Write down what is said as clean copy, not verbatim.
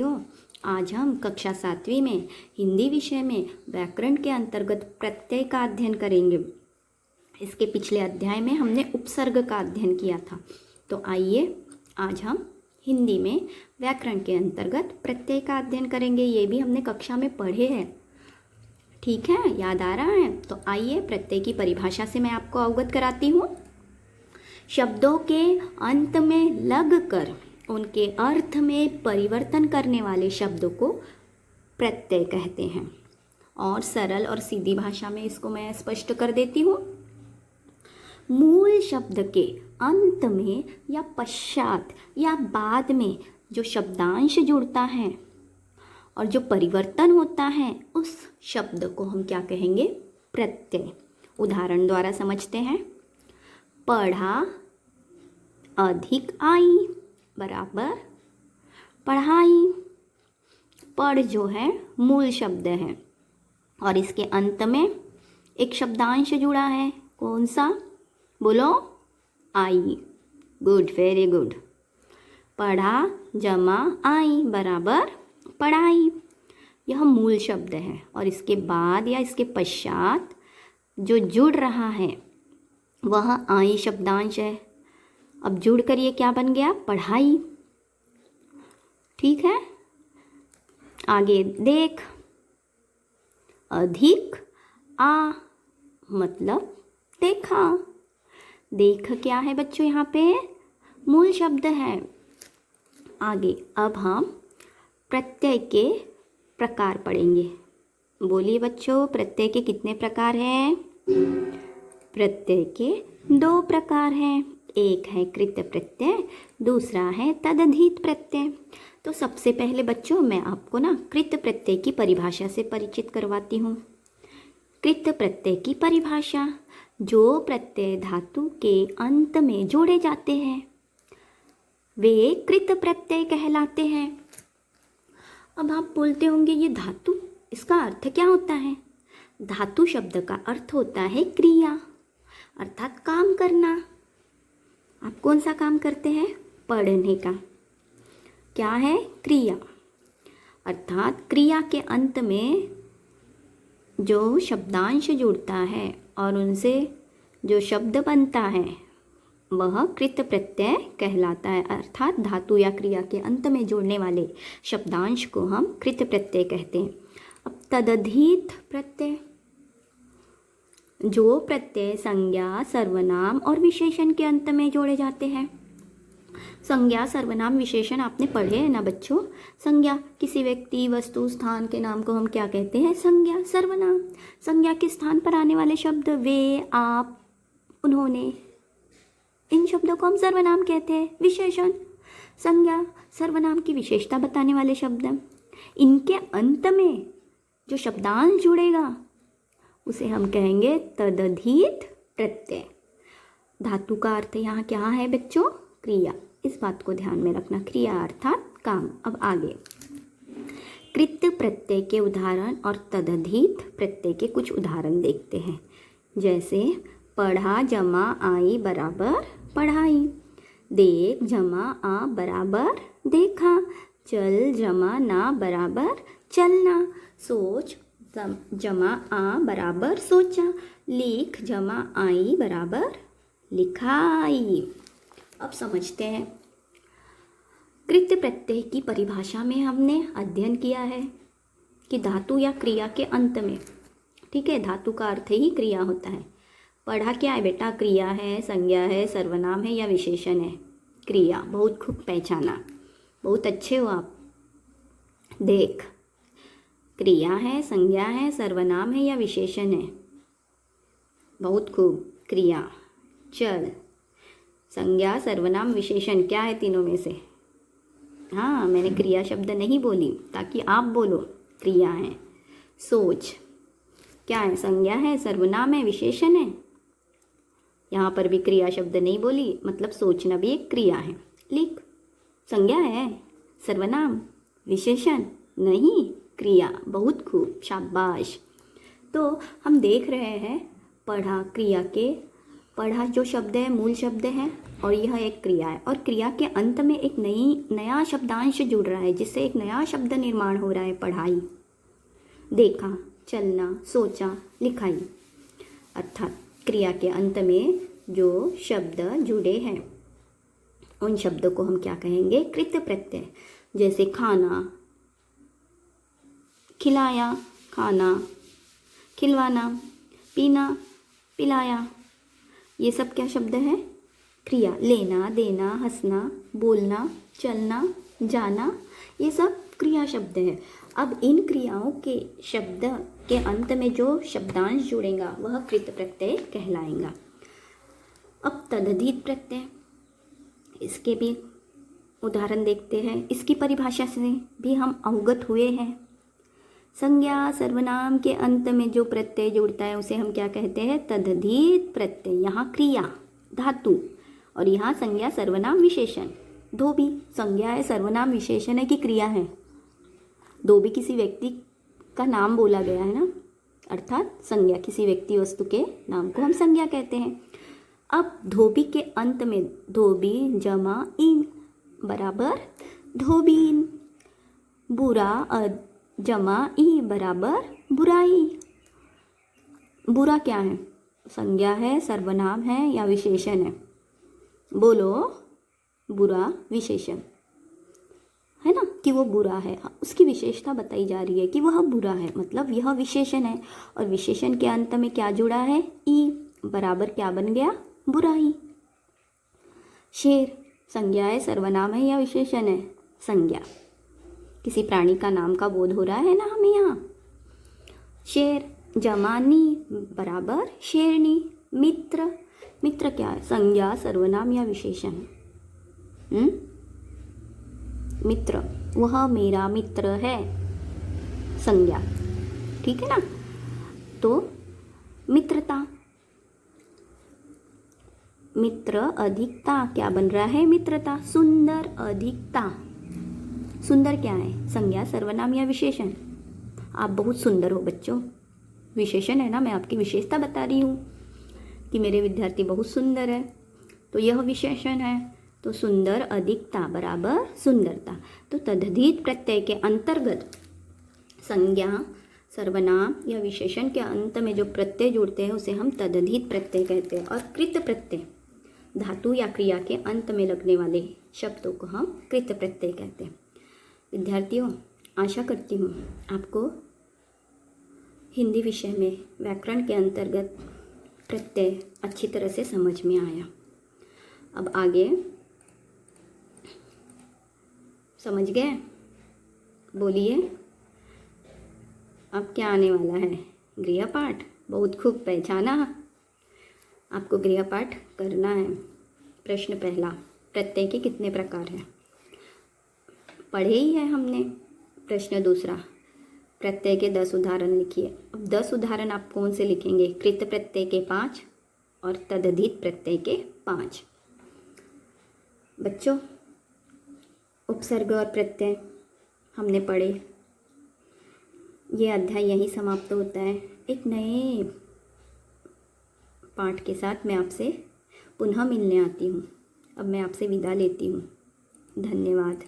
आज हम कक्षा 7वीं में हिंदी विषय में व्याकरण के अंतर्गत प्रत्यय का अध्ययन करेंगे। इसके पिछले अध्याय में हमने उपसर्ग का अध्ययन किया था। तो आइए आज हम हिंदी में व्याकरण के अंतर्गत प्रत्यय का अध्ययन करेंगे। ये भी हमने कक्षा में पढ़े हैं, ठीक है, याद आ रहा है? तो आइए प्रत्यय की परिभाषा से मैं आपको अवगत कराती हूँ। शब्दों के अंत में लगकर उनके अर्थ में परिवर्तन करने वाले शब्दों को प्रत्यय कहते हैं। और सरल और सीधी भाषा में इसको मैं स्पष्ट कर देती हूँ। मूल शब्द के अंत में या पश्चात या बाद में जो शब्दांश जुड़ता है और जो परिवर्तन होता है उस शब्द को हम क्या कहेंगे? प्रत्यय। उदाहरण द्वारा समझते हैं। पढ़ा अधिक आई बराबर पढ़ाई। पढ़ जो है मूल शब्द है और इसके अंत में एक शब्दांश जुड़ा है। कौन सा? बोलो। आई। Good, very good. पढ़ा जमा आई बराबर पढ़ाई। यह मूल शब्द है और इसके बाद या इसके पश्चात जो जुड़ रहा है वह आई शब्दांश है। अब जुड़कर ये क्या बन गया? पढ़ाई। ठीक है, आगे देख। अधिक आ मतलब देखा। देख क्या है बच्चों? यहाँ पे मूल शब्द है। आगे अब हम प्रत्यय के प्रकार पढ़ेंगे। बोलिए बच्चों, प्रत्यय के कितने प्रकार हैं? प्रत्यय के 2 प्रकार हैं। एक है कृत प्रत्यय, दूसरा है तदधीत प्रत्यय। तो सबसे पहले बच्चों मैं आपको ना कृत प्रत्यय की परिभाषा से परिचित करवाती हूँ। कृत प्रत्यय की परिभाषा: जो प्रत्यय धातु के अंत में जोड़े जाते हैं वे कृत प्रत्यय कहलाते हैं। अब आप बोलते होंगे ये धातु, इसका अर्थ क्या होता है? धातु शब्द का अर्थ होता है क्रिया, अर्थात काम करना। आप कौन सा काम करते हैं? पढ़ने का। क्या है? क्रिया। अर्थात क्रिया के अंत में जो शब्दांश जुड़ता है और उनसे जो शब्द बनता है वह कृत प्रत्यय कहलाता है। अर्थात धातु या क्रिया के अंत में जोड़ने वाले शब्दांश को हम कृत प्रत्यय कहते हैं। अब तदधीत प्रत्यय: जो प्रत्यय संज्ञा, सर्वनाम और विशेषण के अंत में जोड़े जाते हैं। संज्ञा, सर्वनाम, विशेषण आपने पढ़े हैं ना बच्चों? संज्ञा किसी व्यक्ति, वस्तु, स्थान के नाम को हम क्या कहते हैं? संज्ञा। सर्वनाम संज्ञा के स्थान पर आने वाले शब्द, वे, आप, उन्होंने, इन शब्दों को हम सर्वनाम कहते हैं। विशेषण संज्ञा, सर्वनाम की विशेषता बताने वाले शब्द। इनके अंत में जो शब्दांश जुड़ेगा उसे हम कहेंगे तदधीत प्रत्यय। धातु का अर्थ यहाँ क्या है बच्चों? क्रिया। इस बात को ध्यान में रखना, क्रिया अर्थात काम। अब आगे कृत प्रत्यय के उदाहरण और तदधीत प्रत्यय के कुछ उदाहरण देखते हैं। जैसे पढ़ा जमा आई बराबर पढ़ाई। देख जमा आ बराबर देखा। चल जमा ना बराबर चलना। सोच जमा आ बराबर सोचा। लिख जमा आई बराबर लिखाई। अब समझते हैं। कृत प्रत्यय की परिभाषा में हमने अध्ययन किया है कि धातु या क्रिया के अंत में, ठीक है, धातु का अर्थ ही क्रिया होता है। पढ़ा क्या है बेटा? क्रिया है, संज्ञा है, सर्वनाम है या विशेषण है? क्रिया। बहुत खूब पहचाना, बहुत अच्छे हो आप। देख क्रिया है, संज्ञा है, सर्वनाम है या विशेषण है? बहुत खूब, क्रिया। चल संज्ञा, सर्वनाम, विशेषण क्या है तीनों में से? हाँ, मैंने क्रिया शब्द नहीं बोली ताकि आप बोलो। क्रिया है। सोच क्या है? संज्ञा है, सर्वनाम है, विशेषण है? यहाँ पर भी क्रिया शब्द नहीं बोली, मतलब सोचना भी एक क्रिया है। लिख संज्ञा है, सर्वनाम, विशेषण नहीं, क्रिया। बहुत खूब, शाबाश। तो हम देख रहे हैं पढ़ा क्रिया के पढ़ा जो शब्द है मूल शब्द है और यह एक क्रिया है, और क्रिया के अंत में एक नया शब्दांश जुड़ रहा है जिससे एक नया शब्द निर्माण हो रहा है। पढ़ाई, देखा, चलना, सोचा, लिखाई। अर्थात क्रिया के अंत में जो शब्द जुड़े हैं उन शब्दों को हम क्या कहेंगे? कृत प्रत्यय। जैसे खाना, खिलाया, खाना, खिलवाना, पीना, पिलाया, ये सब क्या शब्द है? क्रिया। लेना, देना, हंसना, बोलना, चलना, जाना, ये सब क्रिया शब्द है। अब इन क्रियाओं के शब्द के अंत में जो शब्दांश जुड़ेगा वह कृत प्रत्यय कहलाएगा। अब तदधित प्रत्यय, इसके भी उदाहरण देखते हैं। इसकी परिभाषा से भी हम अवगत हुए हैं। संज्ञा सर्वनाम के अंत में जो प्रत्यय जुड़ता है उसे हम क्या कहते हैं? तदधित प्रत्यय। यहाँ क्रिया, धातु, और यहाँ संज्ञा सर्वनाम विशेषण। धोबी संज्ञा है, सर्वनाम विशेषण है कि क्रिया है? धोबी किसी व्यक्ति का नाम बोला गया है ना, अर्थात संज्ञा। किसी व्यक्ति वस्तु के नाम को हम संज्ञा कहते हैं। अब धोबी के अंत में धोबी जमा इन बराबर धोबीन। बुरा जमा ई बराबर बुराई। बुरा क्या है? संज्ञा है, सर्वनाम है या विशेषण है? बोलो। बुरा विशेषण है ना, कि वो बुरा है। उसकी विशेषता बताई जा रही है कि वह बुरा है, मतलब यह विशेषण है। और विशेषण के अंत में क्या जुड़ा है? ई बराबर क्या बन गया? बुराई। शेर संज्ञा है, सर्वनाम है या विशेषण है? संज्ञा। किसी प्राणी का नाम का बोध हो रहा है ना हमें यहाँ। शेर जमानी बराबर शेरनी। मित्र, मित्र क्या है? संज्ञा, सर्वनाम या विशेषण? मित्र, वह मेरा मित्र है, संज्ञा। ठीक है ना। तो मित्रता, मित्र अधिकता क्या बन रहा है? मित्रता। सुंदर अधिकता, सुंदर क्या है? संज्ञा, सर्वनाम या विशेषण? आप बहुत सुंदर हो बच्चों, विशेषण है ना। मैं आपकी विशेषता बता रही हूँ कि मेरे विद्यार्थी बहुत सुंदर है, तो यह विशेषण है। तो सुंदर अधिकता बराबर सुंदरता। तो तदधित प्रत्यय के अंतर्गत संज्ञा, सर्वनाम या विशेषण के अंत में जो प्रत्यय जुड़ते हैं उसे हम तदधित प्रत्यय कहते हैं। और कृत प्रत्यय, धातु या क्रिया के अंत में लगने वाले शब्दों को हम कृत प्रत्यय कहते हैं। विद्यार्थियों, आशा करती हूँ आपको हिंदी विषय में व्याकरण के अंतर्गत प्रत्यय अच्छी तरह से समझ में आया। अब आगे समझ गए? बोलिए, अब क्या आने वाला है? गृहपाठ। बहुत खूब पहचाना। आपको गृहपाठ करना है। प्रश्न पहला, प्रत्यय के कितने प्रकार हैं? पढ़े ही है हमने। प्रश्न दूसरा, प्रत्यय के 10 उदाहरण लिखिए। अब 10 उदाहरण आप कौन से लिखेंगे? कृत प्रत्यय के 5 और तदधित प्रत्यय के 5। बच्चों, उपसर्ग और प्रत्यय हमने पढ़े। ये अध्याय यहीं समाप्त होता है। एक नए पाठ के साथ मैं आपसे पुनः मिलने आती हूँ। अब मैं आपसे विदा लेती हूँ। धन्यवाद।